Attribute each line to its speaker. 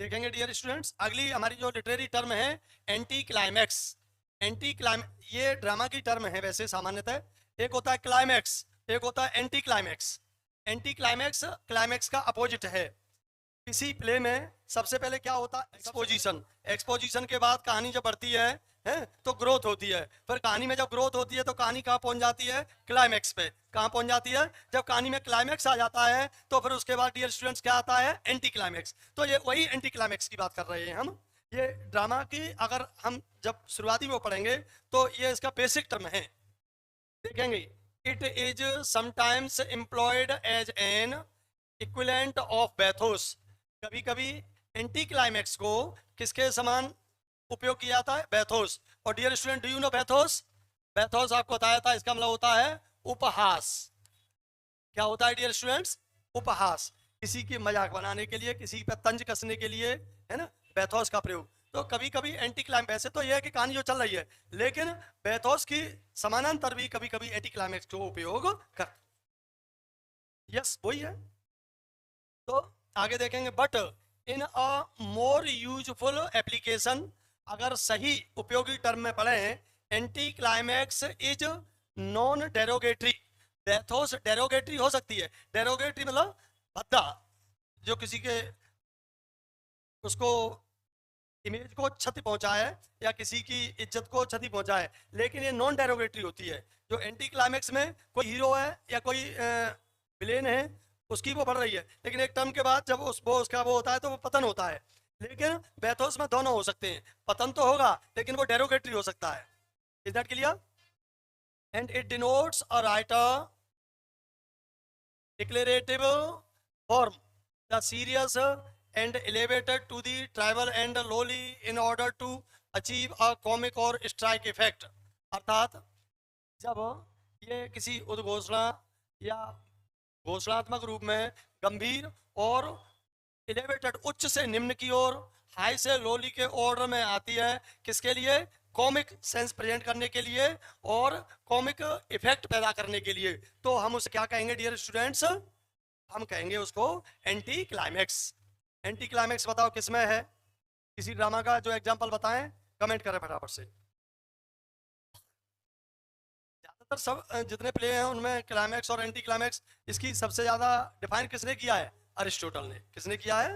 Speaker 1: देखेंगे dear students. अगली हमारी जो लिटरेरी टर्म है एंटी क्लाइमैक्स। एंटी क्लाइम ये ड्रामा की टर्म है वैसे सामान्यतः। एक होता है क्लाइमैक्स, एक होता है anti climax. Anti climax climax का अपोजिट है। किसी प्ले में सबसे पहले क्या होता है? एक्सपोजिशन। एक्सपोजिशन के बाद कहानी जब बढ़ती है तो ग्रोथ होती है। फिर कहानी में जब ग्रोथ होती है तो कहानी कहाँ पहुंच जाती है? क्लाइमैक्स पे। कहाँ पहुंच जाती है? जब कहानी में क्लाइमैक्स आ जाता है तो फिर उसके बाद डियर स्टूडेंट्स क्या आता है? Anti climax. तो ये वही एंटी क्लाइमैक्स की बात कर रहे हैं हम। ये ड्रामा की अगर हम जब शुरुआती में पढ़ेंगे तो ये इसका बेसिक टर्म है। देखेंगे, it is sometimes employed as an equivalent of bathos. कभी कभी एंटी क्लाइमैक्स को किसके समान उपयोग किया जाता है? बैथोस। और dear student, do you know bathos? Bathos आपको बताया था, इसका मतलब होता है उपहास। क्या होता है डियर स्टूडेंट्स? उपहास। किसी की मजाक बनाने के लिए, किसी पर तंज कसने के लिए, है ना, बैथोस का प्रयोग। तो कभी कभी एंटी क्लाइमैक्स, वैसे तो यह है कि कहानी जो चल रही है, लेकिन बैथोस की समानांतर भी कभी कभी एंटी क्लाइमैक्स को उपयोग कर। यस, वही है। तो आगे देखेंगे, but in a more useful application, अगर सही उपयोगी टर्म में पढ़े, anticlimax is non derogatory. Bathos derogatory हो सकती है। डेरोगेटरी मतलब भद्दा, जो किसी के उसको इमेज को क्षति पहुंचाए या किसी की इज्जत को क्षति पहुंचाए, लेकिन ये नॉन डेरोगेटरी होती है। जो एंटी क्लाइमैक्स में कोई हीरो है या कोई विलेन है, उसकी वो बढ़ रही है, लेकिन एक टर्म के बाद जब उसका वो होता है तो वो पतन होता है। लेकिन बैथोस में दोनों हो सकते हैं, पतन तो होगा लेकिन वो डेरोगेटरी हो सकता है। Is that clear? And it denotes a writer declarative form, the serious and elevated to the tribal and lowly in order to achieve a comic or strike effect। अर्थात जब ये किसी उद्घोषणा या घोषणात्मक रूप में गंभीर और एलिवेटेड, उच्च से निम्न की ओर, हाई से लोली के ऑर्डर में आती है, किसके लिए? कॉमिक सेंस प्रेजेंट करने के लिए और कॉमिक इफेक्ट पैदा करने के लिए। तो हम उसे क्या कहेंगे डियर स्टूडेंट्स? हम कहेंगे उसको एंटी क्लाइमैक्स। एंटी क्लाइमैक्स बताओ किसमें है? किसी ड्रामा का जो एग्जांपल बताएं, कमेंट करें फटाफट से। ज्यादातर सब जितने प्ले हैं उनमें क्लाइमैक्स और एंटी क्लाइमैक्स, इसकी सबसे ज्यादा डिफाइन किसने किया है? अरिस्टोटल ने। किसने किया है?